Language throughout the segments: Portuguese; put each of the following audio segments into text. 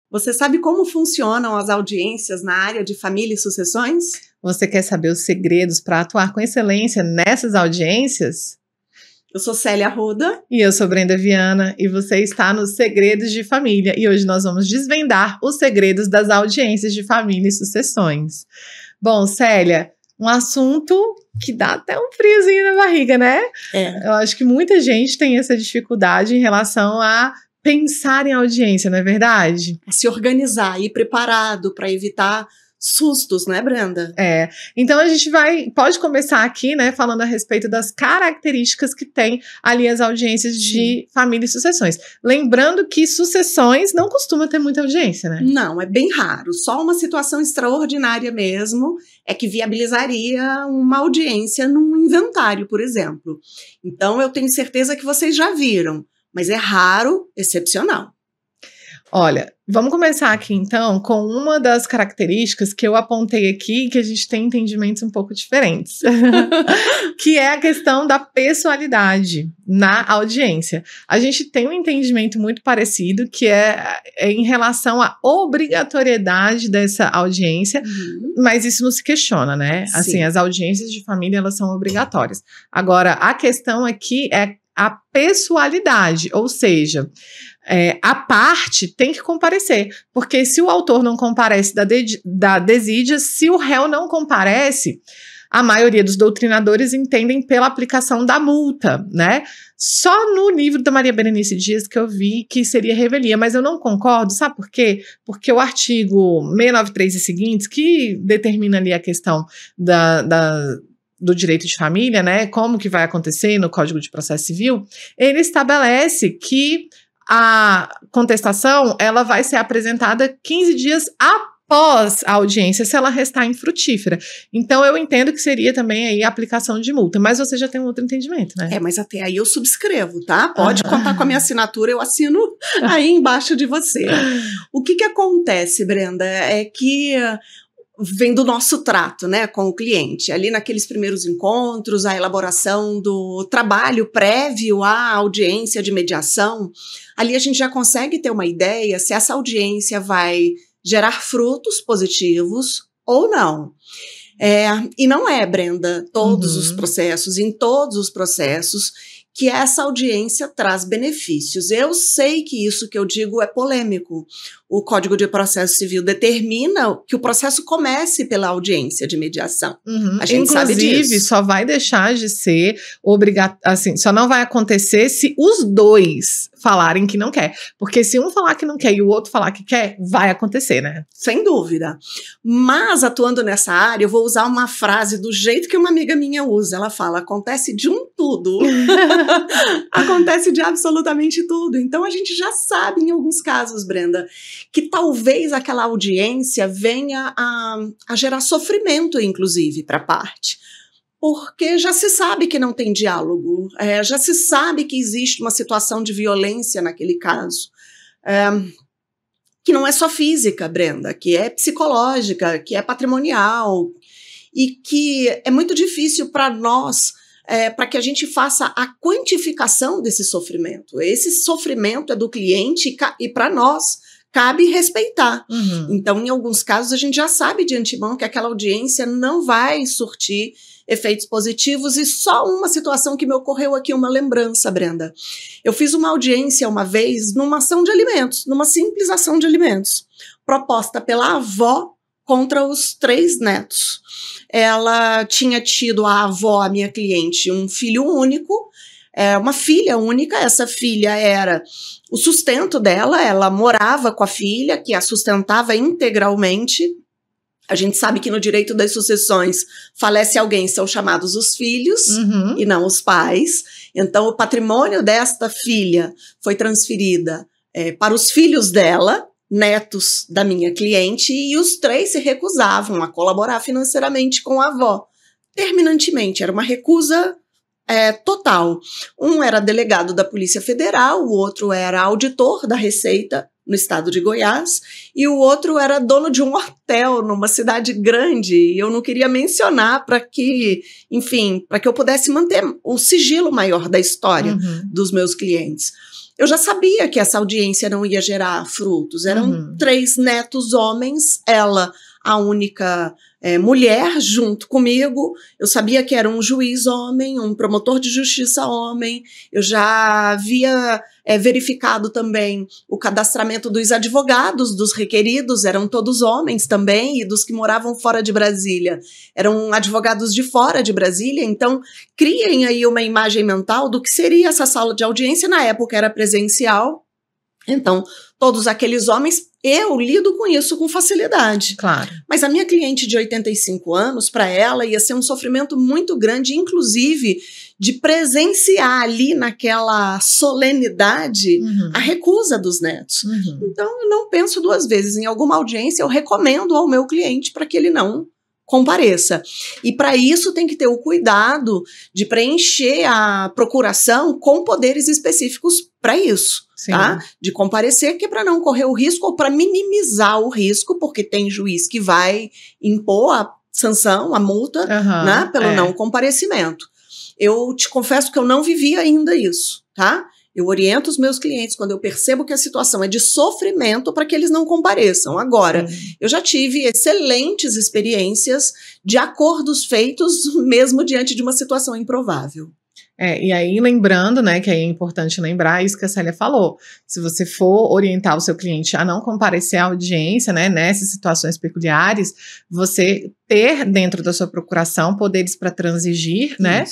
Você sabe como funcionam as audiências na área de família e sucessões? Você quer saber os segredos para atuar com excelência nessas audiências? Eu sou Célia Arruda. E eu sou Brenda Viana, e você está nos Segredos de Família. E hoje nós vamos desvendar os segredos das audiências de família e sucessões. Bom, Célia, um assunto que dá até um friozinho na barriga, né? Eu acho que muita gente tem essa dificuldade em relação a pensar em audiência, não é verdade? Se organizar, ir preparado para evitar sustos, né, Brenda? Então a gente pode começar aqui, né, falando a respeito das características que tem ali as audiências de família e sucessões. Lembrando que sucessões não costuma ter muita audiência, né? Não, é bem raro. Só uma situação extraordinária mesmo é que viabilizaria uma audiência num inventário, por exemplo. Então eu tenho certeza que vocês já viram, mas é raro, excepcional. Olha, vamos começar aqui então com uma das características que eu apontei aqui, que a gente tem entendimentos um pouco diferentes, que é a questão da pessoalidade na audiência. A gente tem um entendimento muito parecido, que é em relação à obrigatoriedade dessa audiência, mas isso não se questiona, né? Sim. Assim, as audiências de família, elas são obrigatórias. Agora, a questão aqui é a pessoalidade, ou seja, a parte tem que comparecer, porque se o autor não comparece da desídia, se o réu não comparece, a maioria dos doutrinadores entendem pela aplicação da multa, né? Só no livro da Maria Berenice Dias que eu vi que seria revelia, mas eu não concordo, sabe por quê? Porque o artigo 693 e seguintes, que determina ali a questão do direito de família, né, como que vai acontecer no Código de Processo Civil, ele estabelece que a contestação, ela vai ser apresentada 15 dias após a audiência, se ela restar infrutífera. Então, eu entendo que seria também aí a aplicação de multa, mas você já tem um outro entendimento, né? Mas até aí eu subscrevo, tá? Pode contar com a minha assinatura, eu assino aí embaixo de você. O que acontece, Brenda, é que vem do nosso trato, né, com o cliente. Ali naqueles primeiros encontros, a elaboração do trabalho prévio à audiência de mediação, ali a gente já consegue ter uma ideia se essa audiência vai gerar frutos positivos ou não. E não é, Brenda, todos os processos, em todos os processos, que essa audiência traz benefícios. Eu sei que isso que eu digo é polêmico. O Código de Processo Civil determina que o processo comece pela audiência de mediação. A gente sabe disso. Inclusive, só vai deixar de ser assim, só não vai acontecer se os dois falarem que não quer. Porque se um falar que não quer e o outro falar que quer, vai acontecer, né? Sem dúvida. Mas, atuando nessa área, eu vou usar uma frase do jeito que uma amiga minha usa. Ela fala, acontece de um tudo. Acontece de absolutamente tudo. Então, a gente já sabe, em alguns casos, Brenda, que talvez aquela audiência venha a gerar sofrimento, inclusive, para a parte. Porque já se sabe que não tem diálogo, já se sabe que existe uma situação de violência naquele caso, que não é só física, Brenda, que é psicológica, que é patrimonial, e que é muito difícil para nós, para que a gente faça a quantificação desse sofrimento. Esse sofrimento é do cliente e para nós cabe respeitar. Então, em alguns casos, a gente já sabe de antemão que aquela audiência não vai surtir efeitos positivos, e só uma situação que me ocorreu aqui, uma lembrança, Brenda. Eu fiz uma audiência uma vez numa ação de alimentos, numa simples ação de alimentos, proposta pela avó contra os 3 netos. Ela tinha tido, a avó, a minha cliente, um filho único, uma filha única. Essa filha era o sustento dela, ela morava com a filha, que a sustentava integralmente. A gente sabe que no direito das sucessões, falece alguém, são chamados os filhos e não os pais. Então, o patrimônio desta filha foi transferida para os filhos dela, netos da minha cliente, e os 3 se recusavam a colaborar financeiramente com a avó. Terminantemente, era uma recusa total. Um era delegado da Polícia Federal, o outro era auditor da Receita no estado de Goiás, e o outro era dono de um hotel numa cidade grande, e eu não queria mencionar para que, enfim, para que eu pudesse manter um sigilo maior da história dos meus clientes. eu já sabia que essa audiência não ia gerar frutos. Eram 3 netos homens, ela a única mulher junto comigo. Eu sabia que era um juiz homem, um promotor de justiça homem. Eu já havia verificado também o cadastramento dos advogados, dos requeridos, eram todos homens também, e dos que moravam fora de Brasília. Eram advogados de fora de Brasília, então criem aí uma imagem mental do que seria essa sala de audiência. Na época era presencial, então todos aqueles homens, eu lido com isso com facilidade. Claro. Mas a minha cliente de 85 anos, para ela, ia ser um sofrimento muito grande, inclusive de presenciar ali naquela solenidade a recusa dos netos. Então, eu não penso 2 vezes. Em alguma audiência, eu recomendo ao meu cliente para que ele não compareça. E para isso tem que ter o cuidado de preencher a procuração com poderes específicos para isso. Tá? De comparecer, que é para não correr o risco ou para minimizar o risco, porque tem juiz que vai impor a sanção, a multa, né, pelo não comparecimento. Eu te confesso que eu não vivi ainda isso, tá? Eu oriento os meus clientes quando eu percebo que a situação é de sofrimento para que eles não compareçam. Agora, eu já tive excelentes experiências de acordos feitos mesmo diante de uma situação improvável. E aí lembrando, né, que aí é importante lembrar isso que a Célia falou, se você for orientar o seu cliente a não comparecer à audiência, né, nessas situações peculiares, você ter dentro da sua procuração poderes para transigir, né,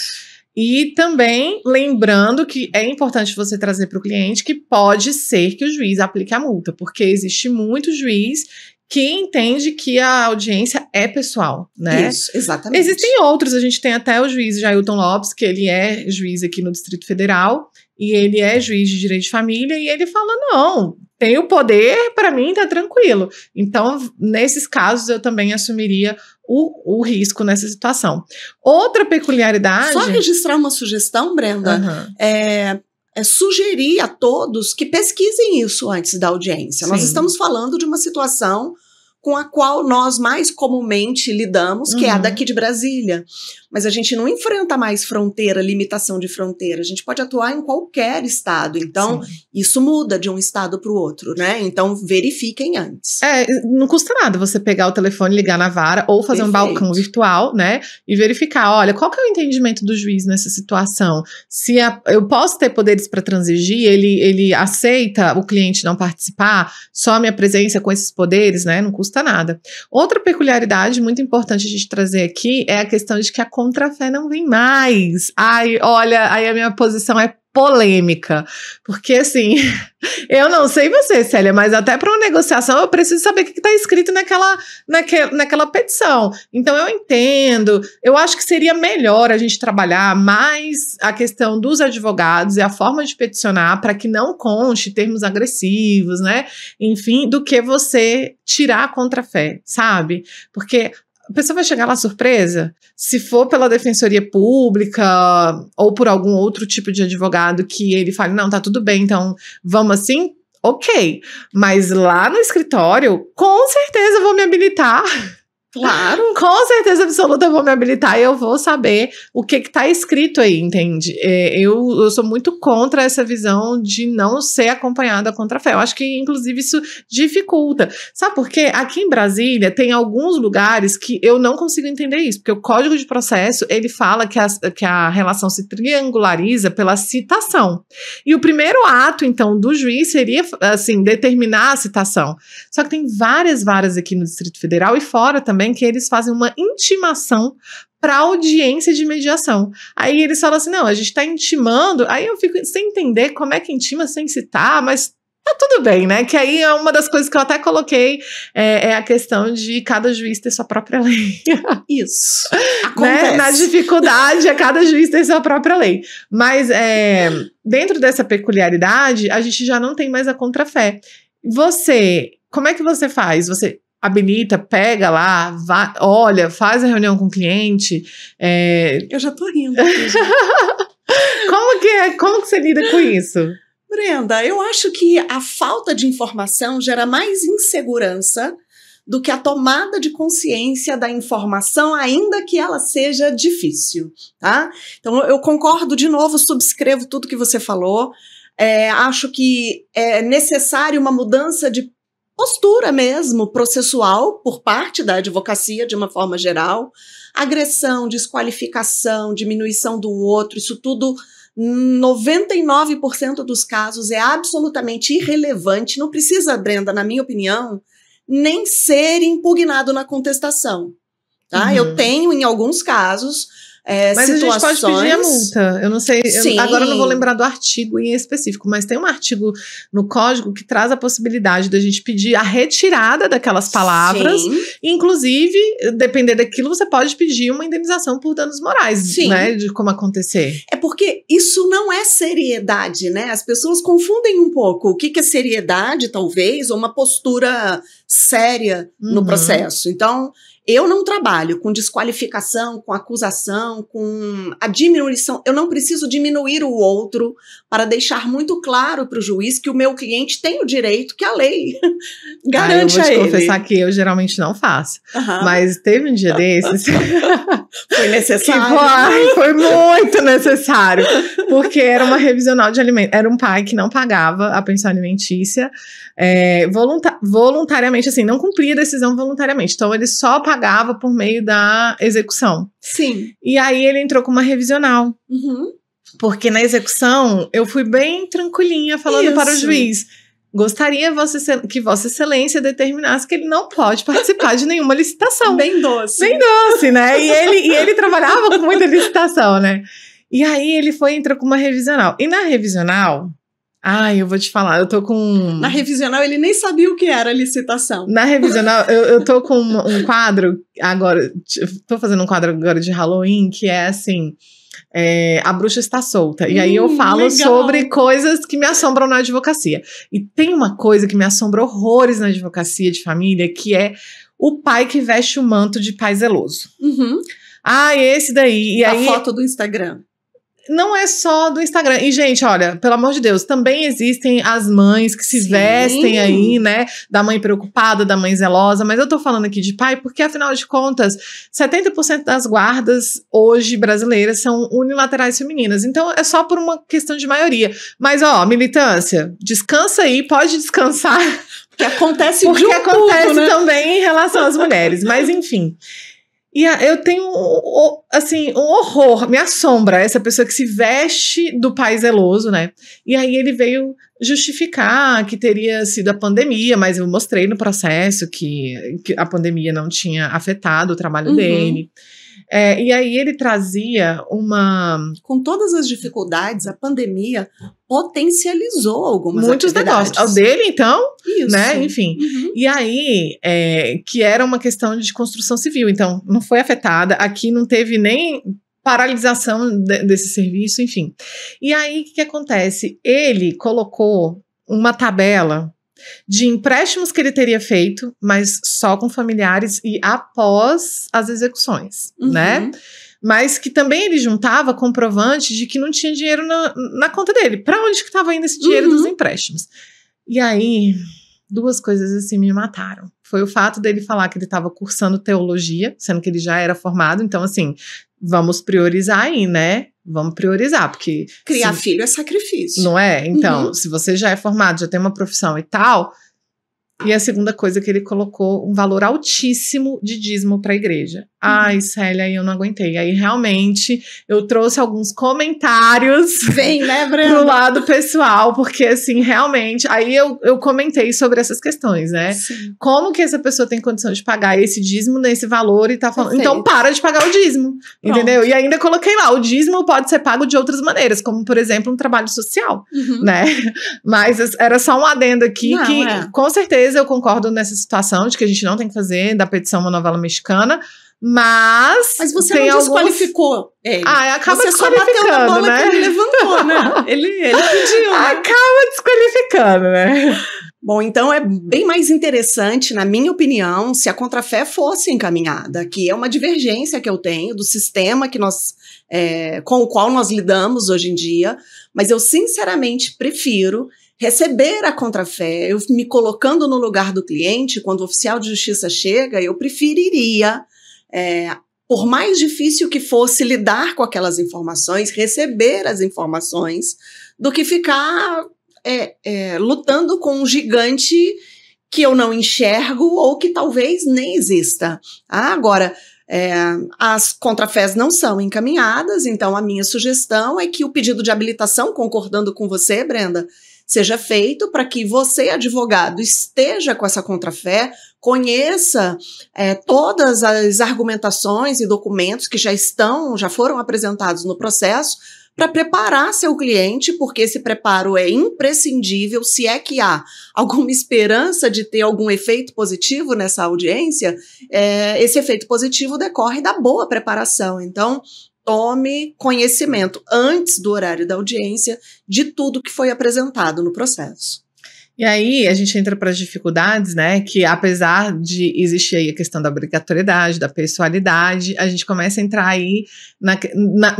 e também lembrando que é importante você trazer para o cliente que pode ser que o juiz aplique a multa, porque existe muito juiz que entende que a audiência é pessoal, né? Isso, exatamente. Existem outros, a gente tem até o juiz Jailton Lopes, que ele é juiz aqui no Distrito Federal, e ele é juiz de direito de família, e ele fala, não, tem o poder, para mim tá tranquilo. Então, nesses casos, eu também assumiria o risco nessa situação. Outra peculiaridade... Só registrar uma sugestão, Brenda, é sugerir a todos que pesquisem isso antes da audiência. Nós estamos falando de uma situação com a qual nós mais comumente lidamos, que é a daqui de Brasília. Mas a gente não enfrenta mais fronteira, limitação de fronteira. A gente pode atuar em qualquer estado. Então, isso muda de um estado para o outro, né? Então, verifiquem antes. Não custa nada você pegar o telefone, ligar na vara ou fazer um balcão virtual, né? E verificar, olha, qual que é o entendimento do juiz nessa situação? Se eu posso ter poderes para transigir, ele aceita o cliente não participar, só a minha presença com esses poderes, né? Não custa nada. Outra peculiaridade muito importante a gente trazer aqui é a questão de que a contrafé não vem mais. Ai, olha, aí a minha posição é polêmica, porque assim, eu não sei você, Célia, mas até para uma negociação eu preciso saber o que está escrito naquela petição. Então eu entendo, eu acho que seria melhor a gente trabalhar mais a questão dos advogados e a forma de peticionar para que não conste termos agressivos, né? Enfim, do que você tirar a contrafé, sabe? Porque a pessoa vai chegar lá surpresa, se for pela defensoria pública ou por algum outro tipo de advogado que ele fale, não, tá tudo bem, então vamos assim, ok. Mas lá no escritório, com certeza eu vou me habilitar. Claro. Com certeza absoluta eu vou me habilitar e eu vou saber o que tá escrito aí, entende? Eu sou muito contra essa visão de não ser acompanhada contra a fé. Eu acho que, inclusive, isso dificulta. Sabe por quê? Aqui em Brasília tem alguns lugares que eu não consigo entender isso, porque o Código de Processo, ele fala que a relação se triangulariza pela citação. E o primeiro ato, então, do juiz seria, assim, determinar a citação. Só que tem várias varas aqui no Distrito Federal e fora também, que eles fazem uma intimação para audiência de mediação. Aí eles falam assim, não, a gente está intimando, aí eu fico sem entender como é que intima sem citar, mas tá tudo bem, né? Que aí é uma das coisas que eu até coloquei, é a questão de cada juiz ter sua própria lei. Isso. Né? Na dificuldade, cada juiz ter sua própria lei. Mas dentro dessa peculiaridade, a gente já não tem mais a contrafé. Como é que você faz? Você habilita, pega lá, olha, faz a reunião com o cliente. Eu já tô rindo aqui, já. Como que você lida com isso? Brenda, eu acho que a falta de informação gera mais insegurança do que a tomada de consciência da informação, ainda que ela seja difícil, tá? Então, eu concordo, de novo, subscrevo tudo que você falou. Acho que é necessária uma mudança de postura mesmo, processual, por parte da advocacia, de uma forma geral. Agressão, desqualificação, diminuição do outro, isso tudo, 99% dos casos é absolutamente irrelevante. Não precisa, Brenda, na minha opinião, nem ser impugnado na contestação. Tá? Eu tenho, em alguns casos, mas situações... a gente pode pedir a multa. Eu não sei, Sim. Agora eu não vou lembrar do artigo em específico, mas tem um artigo no código que traz a possibilidade da gente pedir a retirada daquelas palavras. Sim. Inclusive, depender daquilo, você pode pedir uma indenização por danos morais, Sim. né? De como acontecer. É porque isso não é seriedade, né? As pessoas confundem um pouco o que é seriedade, talvez, ou uma postura séria no processo. Então, eu não trabalho com desqualificação, com acusação, com a diminuição. Eu não preciso diminuir o outro para deixar muito claro para o juiz que o meu cliente tem o direito que a lei garante a ele. Eu vou te confessar que eu geralmente não faço. Mas teve um dia desses... Foi necessário. Foi muito necessário. Porque era uma revisional de alimentos. Era um pai que não pagava a pensão alimentícia voluntariamente, assim, não cumpria a decisão voluntariamente. Então, ele só pagava por meio da execução. Sim. E aí, ele entrou com uma revisional. Porque na execução, eu fui bem tranquilinha falando para o juiz. Gostaria que Vossa Excelência determinasse que ele não pode participar de nenhuma licitação. Bem doce. Bem doce, né? E ele trabalhava com muita licitação, né? E aí, ele entrou com uma revisional. E na revisional... eu vou te falar, eu tô com... Na revisional, ele nem sabia o que era licitação. Na revisional, eu tô com um quadro agora, tô fazendo um quadro agora de Halloween, que é assim, A Bruxa Está Solta. E aí eu falo sobre coisas que me assombram na advocacia. E tem uma coisa que me assombra horrores na advocacia de família, que é o pai que veste o manto de pai zeloso. Esse daí. E aí, foto do Instagram. Não é só do Instagram. E, gente, olha, pelo amor de Deus, também existem as mães que se vestem aí, né? Da mãe preocupada, da mãe zelosa. Mas eu tô falando aqui de pai porque, afinal de contas, 70% das guardas hoje brasileiras são unilaterais femininas. Então, é só por uma questão de maioria. Mas, militância, descansa aí, pode descansar. Porque acontece né? Também em relação às mulheres. Mas, enfim... E eu tenho, assim, um horror, me assombra essa pessoa que se veste do pai zeloso, né? E aí ele veio justificar que teria sido a pandemia, mas eu mostrei no processo que a pandemia não tinha afetado o trabalho dele. E aí ele trazia Com todas as dificuldades, a pandemia potencializou algumas muitos negócios. O dele, então, isso, né? Enfim. E aí, que era uma questão de construção civil. Então, não foi afetada. Aqui não teve nem paralisação desse serviço, enfim. E aí, o que acontece? Ele colocou uma tabela de empréstimos que ele teria feito, mas só com familiares e após as execuções, né? Mas que também ele juntava comprovante de que não tinha dinheiro na conta dele. Para onde que estava indo esse dinheiro dos empréstimos? E aí, duas coisas assim me mataram. Foi o fato dele falar que ele estava cursando teologia, sendo que ele já era formado. Então, assim, vamos priorizar aí, né? Vamos priorizar, porque... Criar filho é sacrifício. Não é? Então, se você já é formado, já tem uma profissão e tal... E a segunda coisa que ele colocou um valor altíssimo de dízimo para a igreja. Ai, Célia, aí eu não aguentei. Aí realmente eu trouxe alguns comentários né, Brenda? pro lado pessoal, porque assim, realmente, aí eu comentei sobre essas questões, né? Sim. Como que essa pessoa tem condição de pagar esse dízimo nesse valor e tá falando, Perfeito. então para de pagar o dízimo, entendeu? E ainda coloquei lá, o dízimo pode ser pago de outras maneiras, como por exemplo um trabalho social, né? Mas era só um adendo aqui com certeza eu concordo nessa situação de que a gente não tem que fazer da petição uma novela mexicana, mas você não desqualificou ele. Acaba você desqualificando, só bateu na bola, né? Que ele levantou, né? Ele pediu, né? Acaba desqualificando, né? Bom, então é bem mais interessante, na minha opinião, se a contrafé fosse encaminhada, que é uma divergência que eu tenho do sistema que com o qual nós lidamos hoje em dia, mas eu sinceramente prefiro receber a contrafé, eu me colocando no lugar do cliente, quando o oficial de justiça chega, eu preferiria por mais difícil que fosse lidar com aquelas informações, receber as informações, do que ficar lutando com um gigante que eu não enxergo ou que talvez nem exista. Agora, as contrafés não são encaminhadas, então a minha sugestão é que o pedido de habilitação, concordando com você, Brenda, seja feito para que você, advogado, esteja com essa contrafé, conheça todas as argumentações e documentos que já foram apresentados no processo, para preparar seu cliente, porque esse preparo é imprescindível. Se é que há alguma esperança de ter algum efeito positivo nessa audiência, esse efeito positivo decorre da boa preparação. Então, tome conhecimento antes do horário da audiência de tudo que foi apresentado no processo. E aí a gente entra para as dificuldades, né, que apesar de existir aí a questão da obrigatoriedade, da pessoalidade, a gente começa a entrar aí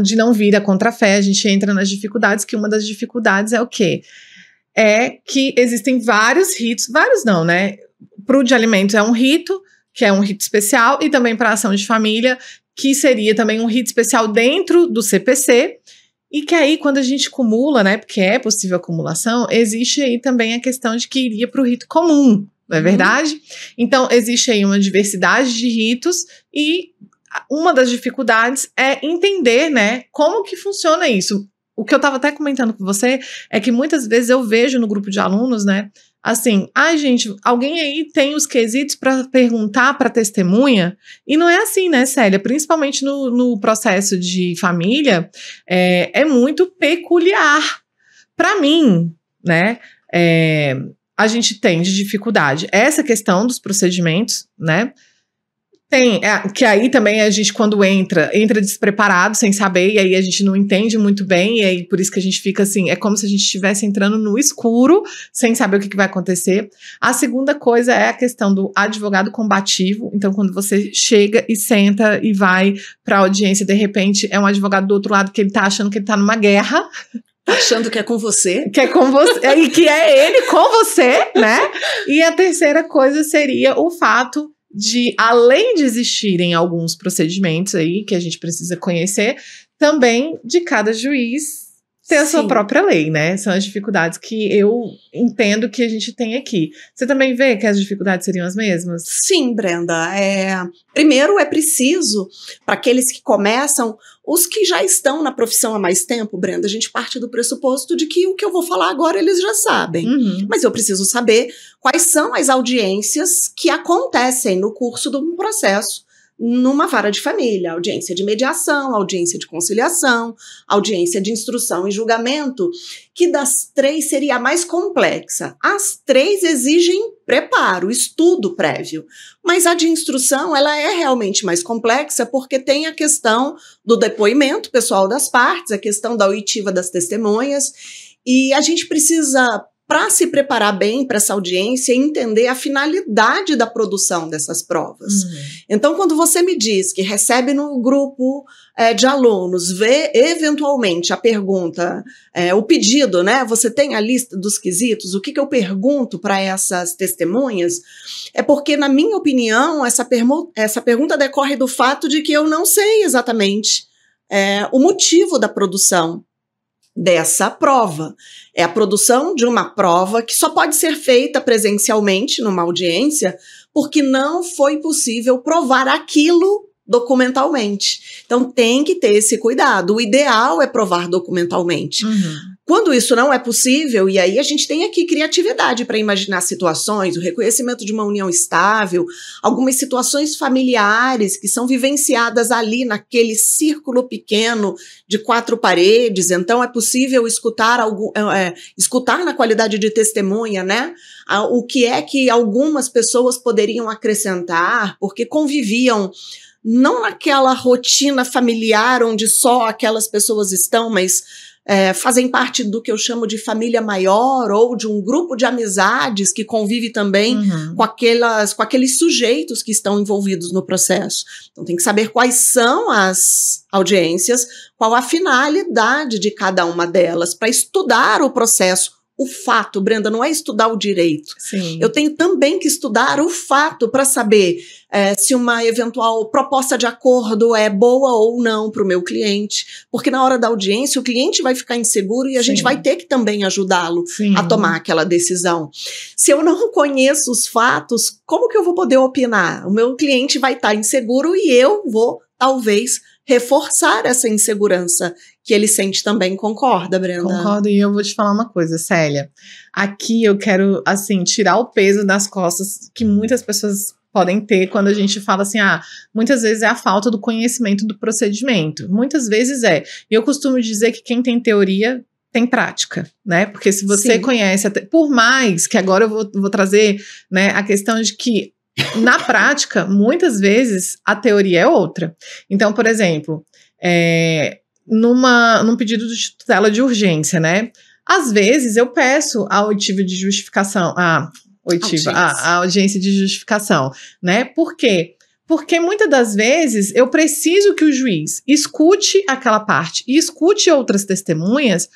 de não vir a contrafé, a gente entra nas dificuldades, que uma das dificuldades é o quê? É que existem vários ritos, vários não, né, para o de alimentos é um rito, que é um rito especial, e também para a ação de família, que seria também um rito especial dentro do CPC, e que aí, quando a gente cumula, né, porque é possível acumulação, existe aí também a questão de que iria para o rito comum, não é verdade? Então, existe aí uma diversidade de ritos e uma das dificuldades é entender, né, como que funciona isso. O que eu estava até comentando com você é que muitas vezes eu vejo no grupo de alunos, né, assim, gente, alguém aí tem os quesitos para perguntar para testemunha? E não é assim, né, Célia? Principalmente no processo de família, é muito peculiar. Para mim, né, a gente tem de dificuldade essa questão dos procedimentos, né? Tem, que aí também a gente, quando entra despreparado, sem saber, e aí a gente não entende muito bem, e aí por isso que a gente fica assim, é como se a gente estivesse entrando no escuro, sem saber o que vai acontecer. A segunda coisa é a questão do advogado combativo, então quando você chega e senta e vai pra audiência, de repente é um advogado do outro lado que ele tá achando que ele tá numa guerra, achando que é com você. Que é com você, e que é ele com você, né? E a terceira coisa seria o fato de, além de existirem alguns procedimentos aí que a gente precisa conhecer, também de cada juiz ter a sua própria lei, né? São as dificuldades que eu entendo que a gente tem aqui. Você também vê que as dificuldades seriam as mesmas? Sim, Brenda. Primeiro é preciso, para aqueles que começam, os que já estão na profissão há mais tempo, Brenda, a gente parte do pressuposto de que o que eu vou falar agora eles já sabem. Uhum. Mas eu preciso saber quais são as audiências que acontecem no curso do processo numa vara de família: audiência de mediação, audiência de conciliação, audiência de instrução e julgamento, que das três seria a mais complexa. As três exigem preparo, estudo prévio, mas a de instrução ela é realmente mais complexa porque tem a questão do depoimento pessoal das partes, a questão da oitiva das testemunhas, e a gente precisa, para se preparar bem para essa audiência, entender a finalidade da produção dessas provas. Então, quando você me diz que recebe no grupo de alunos, vê eventualmente a pergunta, o pedido, né? Você tem a lista dos quesitos, o que eu pergunto para essas testemunhas? É porque, na minha opinião, essa pergunta decorre do fato de que eu não sei exatamente o motivo da produção dessa prova. É a produção de uma prova que só pode ser feita presencialmente numa audiência porque não foi possível provar aquilo documentalmente. Então tem que ter esse cuidado. O ideal é provar documentalmente. Quando isso não é possível, e aí a gente tem aqui criatividade para imaginar situações, o reconhecimento de uma união estável, algumas situações familiares que são vivenciadas ali naquele círculo pequeno de 4 paredes, então é possível escutar na qualidade de testemunha, né? O que é que algumas pessoas poderiam acrescentar, porque conviviam não naquela rotina familiar onde só aquelas pessoas estão, mas fazem parte do que eu chamo de família maior ou de um grupo de amizades que convive também com aqueles sujeitos que estão envolvidos no processo. Então tem que saber quais são as audiências, qual a finalidade de cada uma delas, para estudar o processo o fato, Brenda, não é estudar o direito. Sim. Eu tenho também que estudar o fato para saber se uma eventual proposta de acordo é boa ou não para o meu cliente, porque na hora da audiência o cliente vai ficar inseguro e a gente vai ter que também ajudá-lo a tomar aquela decisão. Se eu não conheço os fatos, como que eu vou poder opinar? O meu cliente vai estar inseguro e eu vou, talvez, reforçar essa insegurança que ele sente também. Concorda, Brenda? Concordo, e eu vou te falar uma coisa, Célia. Aqui eu quero, assim, tirar o peso das costas que muitas pessoas podem ter quando a gente fala assim, muitas vezes é a falta do conhecimento do procedimento. Muitas vezes é. E eu costumo dizer que quem tem teoria tem prática, né? Porque se você conhece, por mais que agora eu vou trazer, né, a questão de que na prática, muitas vezes, a teoria é outra. Então, por exemplo, num pedido de tutela de urgência, né? Às vezes, eu peço a oitiva de justificação, a audiência de justificação, né? Por quê? Porque muitas das vezes eu preciso que o juiz escute aquela parte e escute outras testemunhas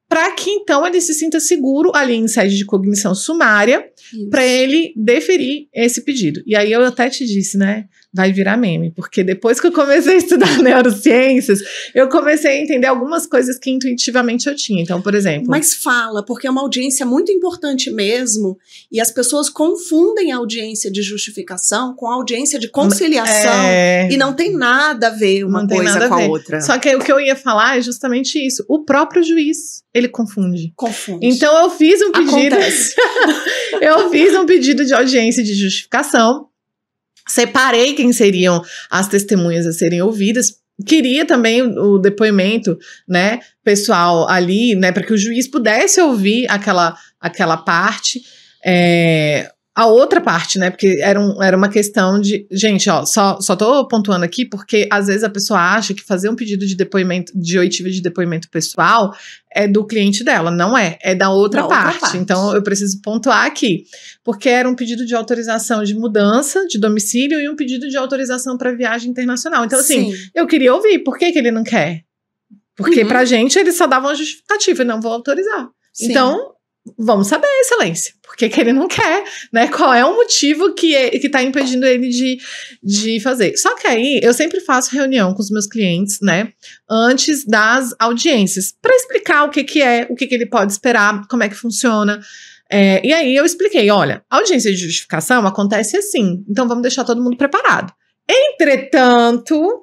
para que então ele se sinta seguro ali em sede de cognição sumária para ele deferir esse pedido. E aí eu até te disse, né? Vai virar meme, porque depois que eu comecei a estudar neurociências, eu comecei a entender algumas coisas que intuitivamente eu tinha. Então, por exemplo... Mas fala, porque é uma audiência muito importante mesmo, e as pessoas confundem a audiência de justificação com a audiência de conciliação, e não tem nada a ver uma coisa com a outra. Só que o que eu ia falar é justamente isso. O próprio juiz, ele confunde. Então, eu fiz um pedido... eu fiz um pedido de audiência de justificação, separei quem seriam as testemunhas a serem ouvidas, queria também o depoimento, né, pessoal ali, né, para que o juiz pudesse ouvir aquela parte, a outra parte, né, porque era uma questão de, gente, ó, só tô pontuando aqui porque às vezes a pessoa acha que fazer um pedido de depoimento, de oitiva de depoimento pessoal é do cliente dela, não é da outra parte. Então eu preciso pontuar aqui, porque era um pedido de autorização de mudança de domicílio e um pedido de autorização para viagem internacional. Então assim, eu queria ouvir, por que ele não quer? Porque pra gente ele só dava uma justificativa, não vou autorizar. Então, vamos saber, excelência, por que ele não quer, né? Qual é o motivo que tá impedindo ele de fazer? Só que aí, eu sempre faço reunião com os meus clientes, né? Antes das audiências, para explicar o que é, o que ele pode esperar, como é que funciona. E aí, eu expliquei, olha, a audiência de justificação acontece assim, então vamos deixar todo mundo preparado. Entretanto...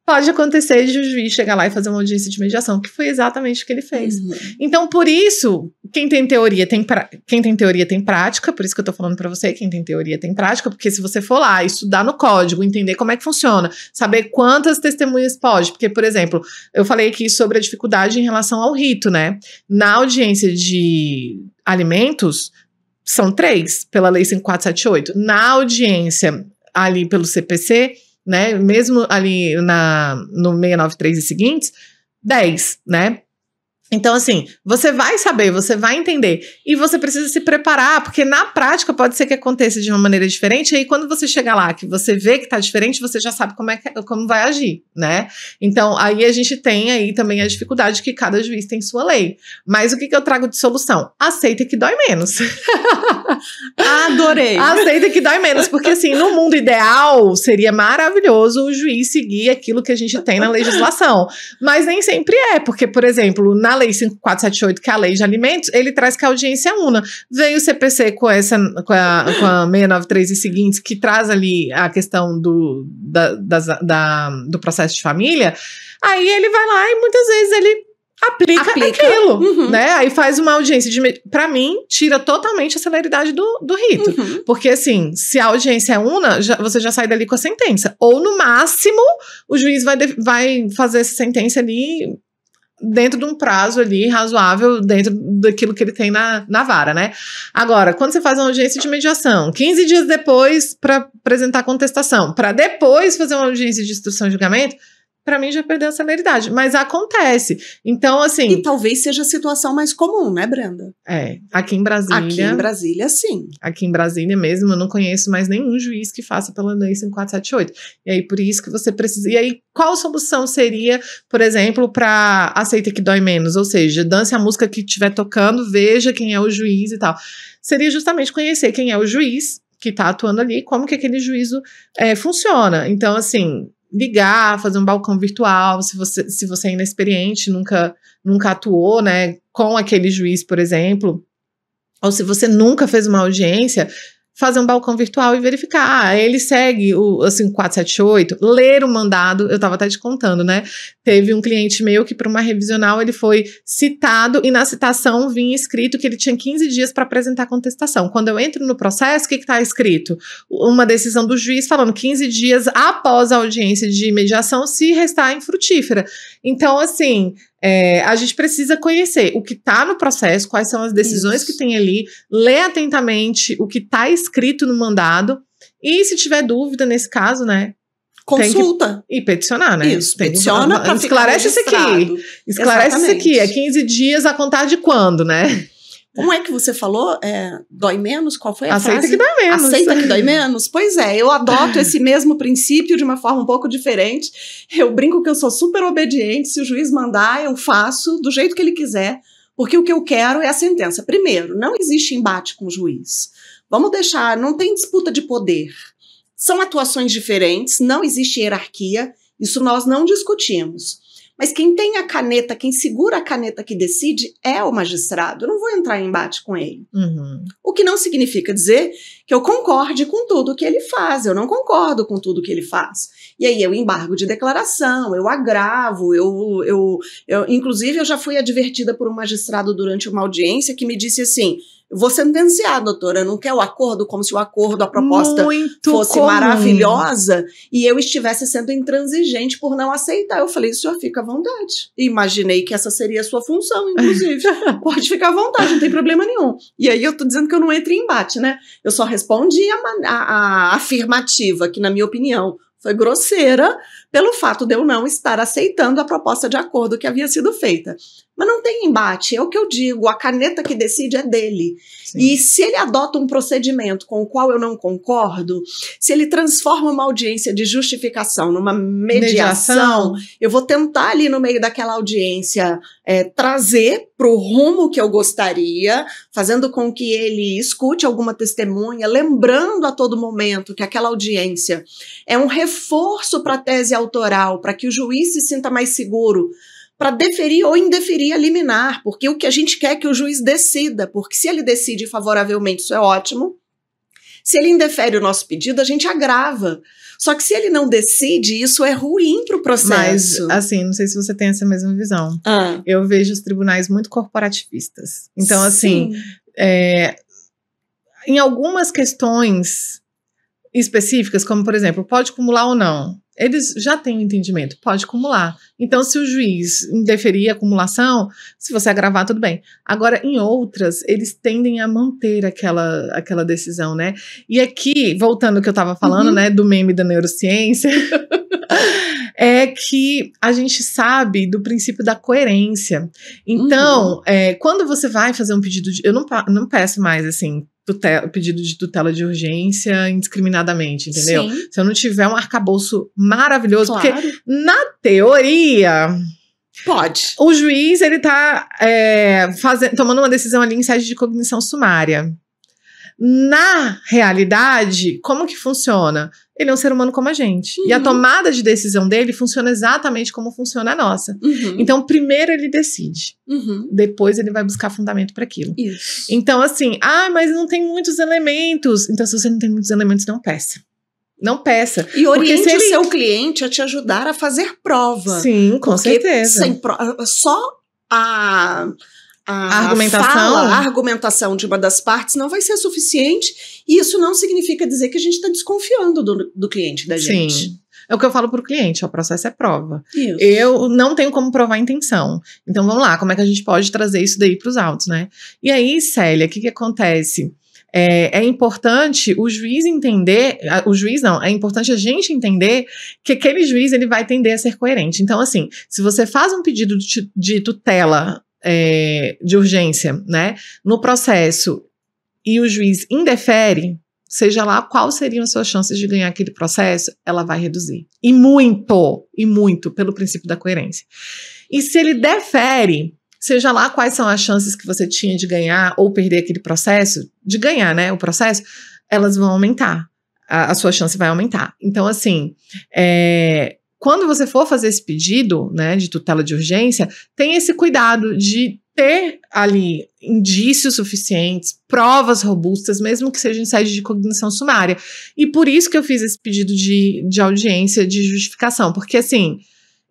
pode acontecer de o juiz chegar lá e fazer uma audiência de mediação, que foi exatamente o que ele fez. Então, por isso, quem tem teoria tem prática, por isso que eu tô falando pra você, quem tem teoria tem prática, porque se você for lá estudar no código, entender como é que funciona, saber quantas testemunhas pode, porque, por exemplo, eu falei aqui sobre a dificuldade em relação ao rito, né? Na audiência de alimentos, são 3, pela lei 5478. Na audiência ali pelo CPC, né, mesmo ali no 693 e seguintes, 10, né? Então, assim, você vai saber, você vai entender. E você precisa se preparar, porque na prática pode ser que aconteça de uma maneira diferente. E aí, quando você chegar lá, que você vê que tá diferente, você já sabe como vai agir, né? Então, aí a gente tem aí também a dificuldade que cada juiz tem sua lei. Mas o que eu trago de solução? Aceita que dói menos. Adorei. Aceita que dói menos, porque assim, no mundo ideal, seria maravilhoso o juiz seguir aquilo que a gente tem na legislação. Mas nem sempre é, porque, por exemplo, na lei 5478, que é a lei de alimentos, ele traz que a audiência é una. Veio o CPC com a 693 e seguintes, que traz ali a questão do processo de família, aí ele vai lá e muitas vezes ele aplica aquilo, né? Aí faz uma audiência pra mim, tira totalmente a celeridade do rito. Porque assim, se a audiência é una, você já sai dali com a sentença. Ou no máximo, o juiz vai fazer essa sentença ali dentro de um prazo ali razoável, dentro daquilo que ele tem na vara, né? Agora, quando você faz uma audiência de mediação, 15 dias depois para apresentar contestação, para depois fazer uma audiência de instrução de julgamento, pra mim já perdeu a celeridade. Mas acontece. Então, assim... E talvez seja a situação mais comum, né, Brenda? Aqui em Brasília... Aqui em Brasília, sim. Aqui em Brasília mesmo, eu não conheço mais nenhum juiz que faça pela Lei 5478. E aí, por isso que você precisa... E aí, qual solução seria, por exemplo, para Aceita que Dói Menos? Ou seja, dance a música que estiver tocando, veja quem é o juiz e tal. Seria justamente conhecer quem é o juiz que está atuando ali, como que aquele juízo funciona. Então, assim... ligar, fazer um balcão virtual, se você é inexperiente, nunca atuou, né, com aquele juiz, por exemplo, ou se você nunca fez uma audiência, fazer um balcão virtual e verificar, ele segue o 5478, ler o mandado, eu estava até te contando, né, teve um cliente meu que para uma revisional ele foi citado e na citação vinha escrito que ele tinha 15 dias para apresentar contestação. Quando eu entro no processo, o que está escrito? Uma decisão do juiz falando 15 dias após a audiência de mediação se restar infrutífera. Então, assim, a gente precisa conhecer o que está no processo, quais são as decisões que tem ali, ler atentamente o que está escrito no mandado e, se tiver dúvida nesse caso, né, consulta. E peticionar, né? Isso, peticiona para ficar esclarece isso aqui. Esclarece isso aqui. É 15 dias a contar de quando, né? Como é que você falou? Dói menos? Qual foi a Aceita frase? Que dói menos. Aceita que dói menos? Pois é, eu adoto esse mesmo princípio de uma forma um pouco diferente. Eu brinco que eu sou super obediente. Se o juiz mandar, eu faço do jeito que ele quiser, porque o que eu quero é a sentença. Primeiro, não existe embate com o juiz. Vamos deixar, não tem disputa de poder. São atuações diferentes, não existe hierarquia, isso nós não discutimos. Mas quem tem a caneta, quem segura a caneta que decide é o magistrado. Eu não vou entrar em embate com ele. Uhum. O que não significa dizer que eu concorde com tudo que ele faz. Eu não concordo com tudo que ele faz. E aí eu embargo de declaração, eu agravo, inclusive eu já fui advertida por um magistrado durante uma audiência que me disse assim: vou sentenciar, doutora, eu não quero o acordo como se o acordo, a proposta fosse maravilhosa e eu estivesse sendo intransigente por não aceitar. Eu falei, senhor, fica à vontade. Imaginei que essa seria a sua função, inclusive. Pode ficar à vontade, não tem problema nenhum. E aí eu tô dizendo que eu não entro em embate, né? Eu só respondi a afirmativa, que na minha opinião foi grosseira, pelo fato de eu não estar aceitando a proposta de acordo que havia sido feita. Mas não tem embate, é o que eu digo, a caneta que decide é dele. Sim. E se ele adota um procedimento com o qual eu não concordo, se ele transforma uma audiência de justificação numa mediação, eu vou tentar ali no meio daquela audiência trazer para o rumo que eu gostaria, fazendo com que ele escute alguma testemunha, lembrando a todo momento que aquela audiência é um reforço para a tese autoral, para que o juiz se sinta mais seguro, para deferir ou indeferir a liminar, porque o que a gente quer é que o juiz decida, porque se ele decide favoravelmente, isso é ótimo. Se ele indefere o nosso pedido, a gente agrava. Só que se ele não decide, isso é ruim para o processo. Mas, assim, não sei se você tem essa mesma visão. Eu vejo os tribunais muito corporativistas. Então, assim, em algumas questões específicas, como, por exemplo, pode cumular ou não, eles já têm um entendimento, pode acumular. Então, se o juiz indeferir a acumulação, se você agravar, tudo bem. Agora, em outras, eles tendem a manter aquela decisão, né? E aqui, voltando ao que eu estava falando, né, do meme da neurociência, é que a gente sabe do princípio da coerência. Então, quando você vai fazer um pedido de... Eu não peço mais, assim, pedido de tutela de urgência indiscriminadamente, entendeu? Sim. Se eu não tiver um arcabouço maravilhoso, claro. Porque na teoria... Pode. O juiz, ele tá tomando uma decisão ali em sede de cognição sumária. Na realidade, como que funciona? Ele é um ser humano como a gente. E a tomada de decisão dele funciona exatamente como funciona a nossa. Então, primeiro ele decide. Depois ele vai buscar fundamento para aquilo. Isso. Então, assim, mas não tem muitos elementos. Então, se você não tem muitos elementos, não peça. Não peça. E oriente o seu cliente a te ajudar a fazer prova. Sim, com certeza. Sem só a argumentação de uma das partes não vai ser suficiente, e isso não significa dizer que a gente está desconfiando do cliente da gente. Sim. É o que eu falo para o cliente, o processo é prova. Isso. Eu não tenho como provar a intenção. Então, vamos lá, como é que a gente pode trazer isso daí para os autos, né? E aí, Célia, o que acontece? é importante o juiz entender, é importante a gente entender que aquele juiz ele vai tender a ser coerente. Então, assim, se você faz um pedido de tutela de urgência, né, no processo e o juiz indefere, seja lá quais seriam as suas chances de ganhar aquele processo, ela vai reduzir. E muito, pelo princípio da coerência. E se ele defere, seja lá quais são as chances que você tinha de ganhar ou perder aquele processo, de ganhar, né, o processo, elas vão aumentar. A sua chance vai aumentar. Então, assim, quando você for fazer esse pedido, né, de tutela de urgência, tenha esse cuidado de ter ali indícios suficientes, provas robustas, mesmo que seja em sede de cognição sumária. E por isso que eu fiz esse pedido de audiência, de justificação, porque assim,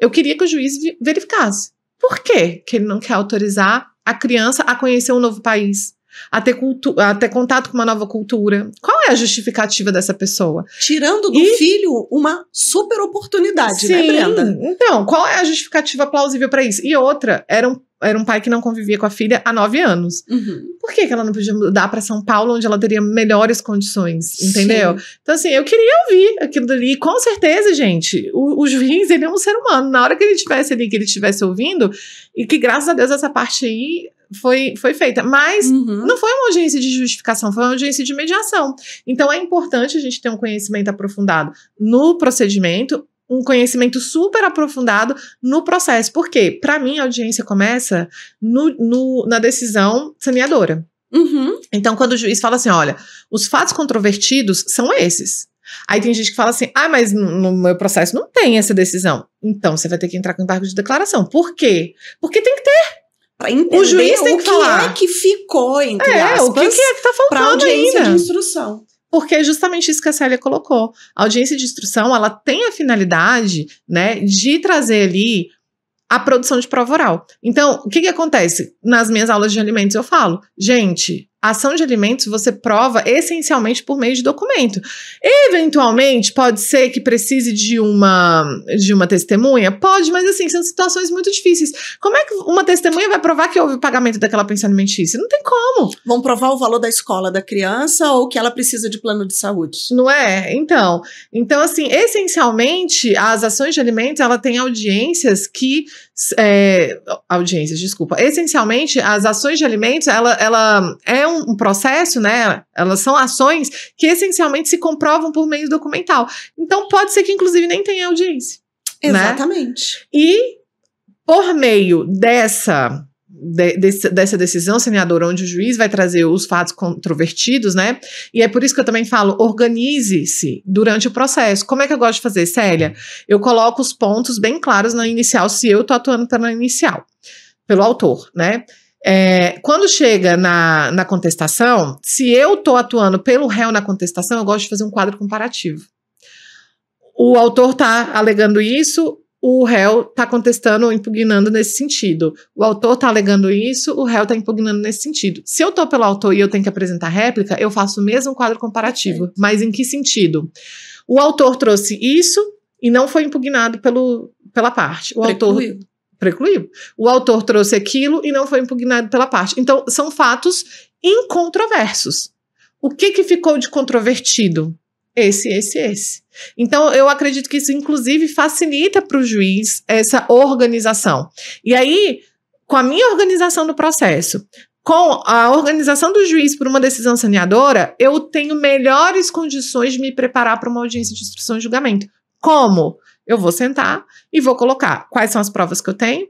eu queria que o juiz verificasse. Por quê que ele não quer autorizar a criança a conhecer um novo país? A ter contato com uma nova cultura. Qual é a justificativa dessa pessoa? Tirando do filho uma super oportunidade, sim, né, Brenda? Então, qual é a justificativa plausível para isso? E outra, era um pai que não convivia com a filha há 9 anos. Por que ela não podia mudar para São Paulo, onde ela teria melhores condições, entendeu? Sim. Então, assim, eu queria ouvir aquilo dali. Com certeza, gente, o juiz, ele é um ser humano. Na hora que ele estivesse ali, que ele estivesse ouvindo, e que, graças a Deus, essa parte aí foi feita. Mas não foi uma audiência de justificação, foi uma audiência de mediação. Então, é importante a gente ter um conhecimento aprofundado no procedimento, um conhecimento super aprofundado no processo. Por quê? Para mim, a audiência começa na decisão saneadora. Então, quando o juiz fala assim, olha, os fatos controvertidos são esses. Aí tem gente que fala assim, mas no meu processo não tem essa decisão. Então, você vai ter que entrar com embargo de declaração. Por quê? Porque tem que ter. Para entender o juiz tem que falar. É que ficou, entre aspas, o que é que tá faltando para audiência de instrução. Porque é justamente isso que a Célia colocou. A audiência de instrução, ela tem a finalidade, né, de trazer ali a produção de prova oral. Então, o que acontece? Nas minhas aulas de alimentos eu falo, gente, a ação de alimentos você prova essencialmente por meio de documento. Eventualmente, pode ser que precise de uma testemunha? Pode, mas assim, são situações muito difíceis. Como é que uma testemunha vai provar que houve o pagamento daquela pensão alimentícia? Não tem como. Vão provar o valor da escola da criança ou que ela precisa de plano de saúde? Não é? Então assim, essencialmente, as ações de alimentos, ela tem audiências que... Essencialmente, as ações de alimentos, ela é um processo, né? Elas são ações que essencialmente se comprovam por meio documental. Então, pode ser que, inclusive, nem tenha audiência. Exatamente. Né? E, por meio dessa decisão saneadora, onde o juiz vai trazer os fatos controvertidos, né? E é por isso que eu também falo, organize-se durante o processo. Como é que eu gosto de fazer, Célia? Eu coloco os pontos bem claros na inicial, se eu tô atuando pela inicial, pelo autor, né? Quando chega na contestação, se eu tô atuando pelo réu na contestação, eu gosto de fazer um quadro comparativo. O autor tá alegando isso, o réu está contestando ou impugnando nesse sentido. O autor está alegando isso, o réu está impugnando nesse sentido. Se eu estou pelo autor e eu tenho que apresentar réplica, eu faço o mesmo quadro comparativo. Mas em que sentido? O autor trouxe isso e não foi impugnado pela parte. O autor precluiu. O autor trouxe aquilo e não foi impugnado pela parte. Então, são fatos incontroversos. O que ficou de controvertido? Esse. Então, eu acredito que isso, inclusive, facilita para o juiz essa organização. E aí, com a minha organização do processo, com a organização do juiz por uma decisão saneadora, eu tenho melhores condições de me preparar para uma audiência de instrução e julgamento. Como? Eu vou sentar e vou colocar quais são as provas que eu tenho,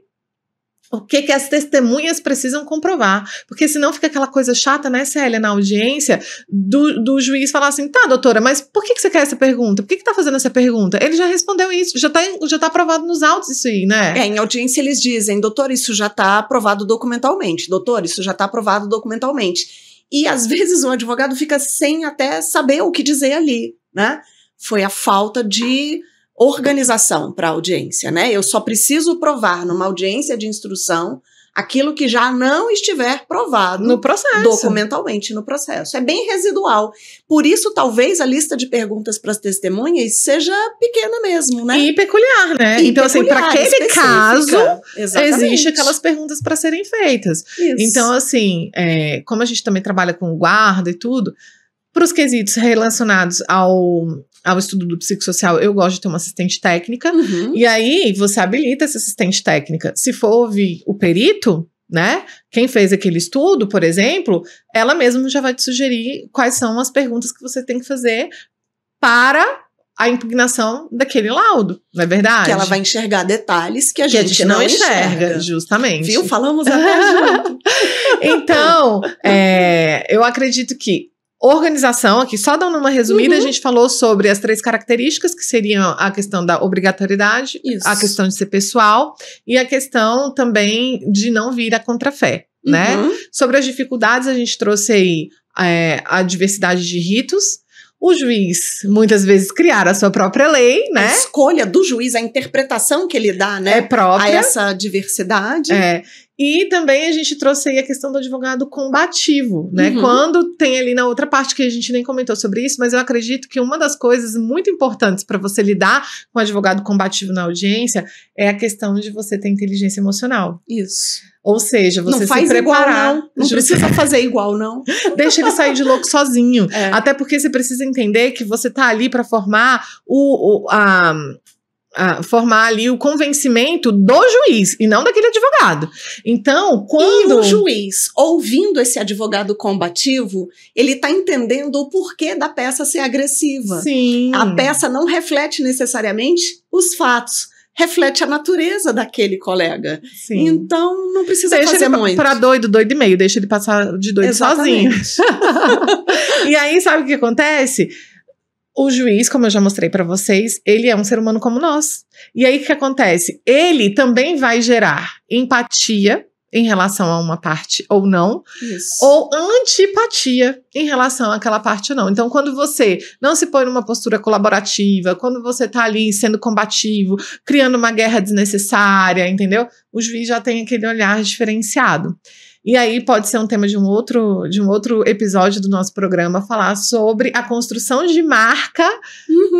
o que as testemunhas precisam comprovar. Porque senão fica aquela coisa chata, né, Célia, na audiência, do juiz falar assim, tá, doutora, mas por que você quer essa pergunta? Por que tá fazendo essa pergunta? Ele já respondeu isso, já tá aprovado nos autos isso aí, né? Em audiência eles dizem, doutor, isso já tá aprovado documentalmente. Doutor, isso já tá aprovado documentalmente. E às vezes o advogado fica sem até saber o que dizer ali, né? Foi a falta de organização para a audiência, né? Eu só preciso provar numa audiência de instrução aquilo que já não estiver provado No processo. documentalmente no processo. É bem residual. Por isso, talvez a lista de perguntas para as testemunhas seja pequena mesmo, né? E peculiar, né? E então, assim, para aquele específica. caso, Exatamente. existe aquelas perguntas para serem feitas. Isso. Então, assim, como a gente também trabalha com guarda e tudo, para os quesitos relacionados ao estudo do psicossocial, eu gosto de ter uma assistente técnica. Uhum. E aí, você habilita essa assistente técnica. Se for ouvir o perito, né? Quem fez aquele estudo, por exemplo, ela mesma já vai te sugerir quais são as perguntas que você tem que fazer para a impugnação daquele laudo, não é verdade? Que ela vai enxergar detalhes que a gente não enxerga. Justamente. Viu? Falamos até junto. Então, eu acredito que organização, aqui só dando uma resumida, a gente falou sobre as 3 características, que seriam a questão da obrigatoriedade, Isso. a questão de ser pessoal e a questão também de não vir a contrafé, né? Uhum. Sobre as dificuldades, a gente trouxe aí a diversidade de ritos. O juiz, muitas vezes, criar a sua própria lei, né? A escolha do juiz, a interpretação que ele dá, né? É própria. A essa diversidade. E também a gente trouxe aí a questão do advogado combativo, né? Uhum. Quando tem ali na outra parte, que a gente nem comentou sobre isso, mas eu acredito que uma das coisas muito importantes para você lidar com o advogado combativo na audiência é a questão de você ter inteligência emocional. Isso. Ou seja, você não faz se preparar. Igual, não precisa fazer igual, não. Deixa ele sair de louco sozinho. É. Até porque você precisa entender que você tá ali para formar formar ali o convencimento do juiz e não daquele advogado. Então, quando... E o juiz, ouvindo esse advogado combativo, ele tá entendendo o porquê da peça ser agressiva. Sim. A peça não reflete necessariamente os fatos, reflete a natureza daquele colega. Sim. Então, não precisa deixa fazer ele muito. Para doido e meio, deixa ele passar de doido Exatamente. sozinho. E aí, sabe o que acontece? O juiz, como eu já mostrei pra vocês, ele é um ser humano como nós. E aí, o que acontece? Ele também vai gerar empatia em relação a uma parte ou não, Isso. ou antipatia em relação àquela parte ou não. Então, quando você não se põe numa postura colaborativa, quando você tá ali sendo combativo, criando uma guerra desnecessária, entendeu? O juiz já tem aquele olhar diferenciado. E aí pode ser um tema de um outro episódio do nosso programa, falar sobre a construção de marca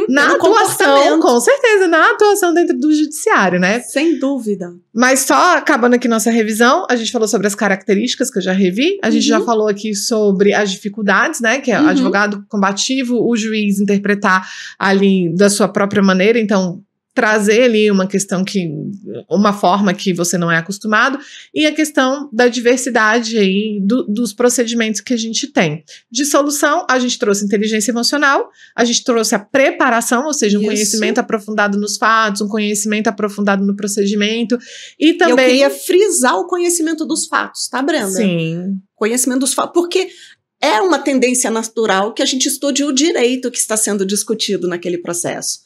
na atuação, com certeza, na atuação dentro do judiciário, né? Sem dúvida. Mas só acabando aqui nossa revisão, a gente falou sobre as características que eu já revi, a gente já falou aqui sobre as dificuldades, né? Que é o advogado combativo, o juiz interpretar ali da sua própria maneira, então trazer ali uma forma que você não é acostumado, e a questão da diversidade aí dos procedimentos que a gente tem. De solução, a gente trouxe inteligência emocional, a gente trouxe a preparação, ou seja, um conhecimento aprofundado nos fatos, um conhecimento aprofundado no procedimento, e também... Eu queria frisar o conhecimento dos fatos, tá, Brenda? Sim. Conhecimento dos fatos, porque é uma tendência natural que a gente estude o direito que está sendo discutido naquele processo.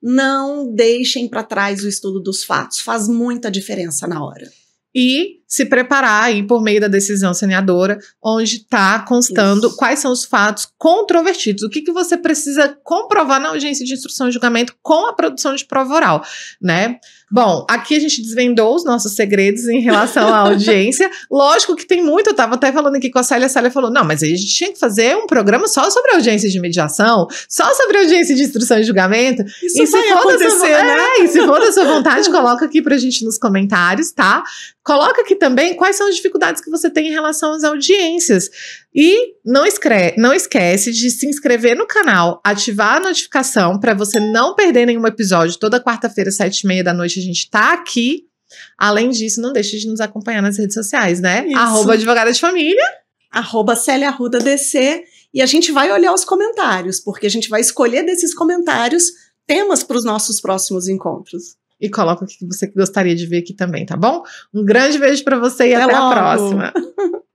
Não deixem para trás o estudo dos fatos, faz muita diferença na hora. E se preparar aí por meio da decisão saneadora, onde está constando quais são os fatos controvertidos, o que você precisa comprovar na audiência de instrução e julgamento com a produção de prova oral, né? Bom, aqui a gente desvendou os nossos segredos em relação à audiência. Lógico que tem muito, eu tava até falando aqui com a Célia falou, não, mas aí a gente tinha que fazer um programa só sobre audiência de mediação, só sobre audiência de instrução e julgamento. Isso e vai acontecer, né? E se for da sua vontade, coloca aqui pra gente nos comentários, tá? Coloca aqui também quais são as dificuldades que você tem em relação às audiências. E não esquece de se inscrever no canal, ativar a notificação para você não perder nenhum episódio. Toda quarta-feira, 7h30 da noite, a gente tá aqui. Além disso, não deixe de nos acompanhar nas redes sociais, né? Isso. @advogada de família. @Célia Arruda DC. E a gente vai olhar os comentários, porque a gente vai escolher desses comentários temas para os nossos próximos encontros. E coloca o que você gostaria de ver aqui também, tá bom? Um grande beijo para você e até logo. a próxima.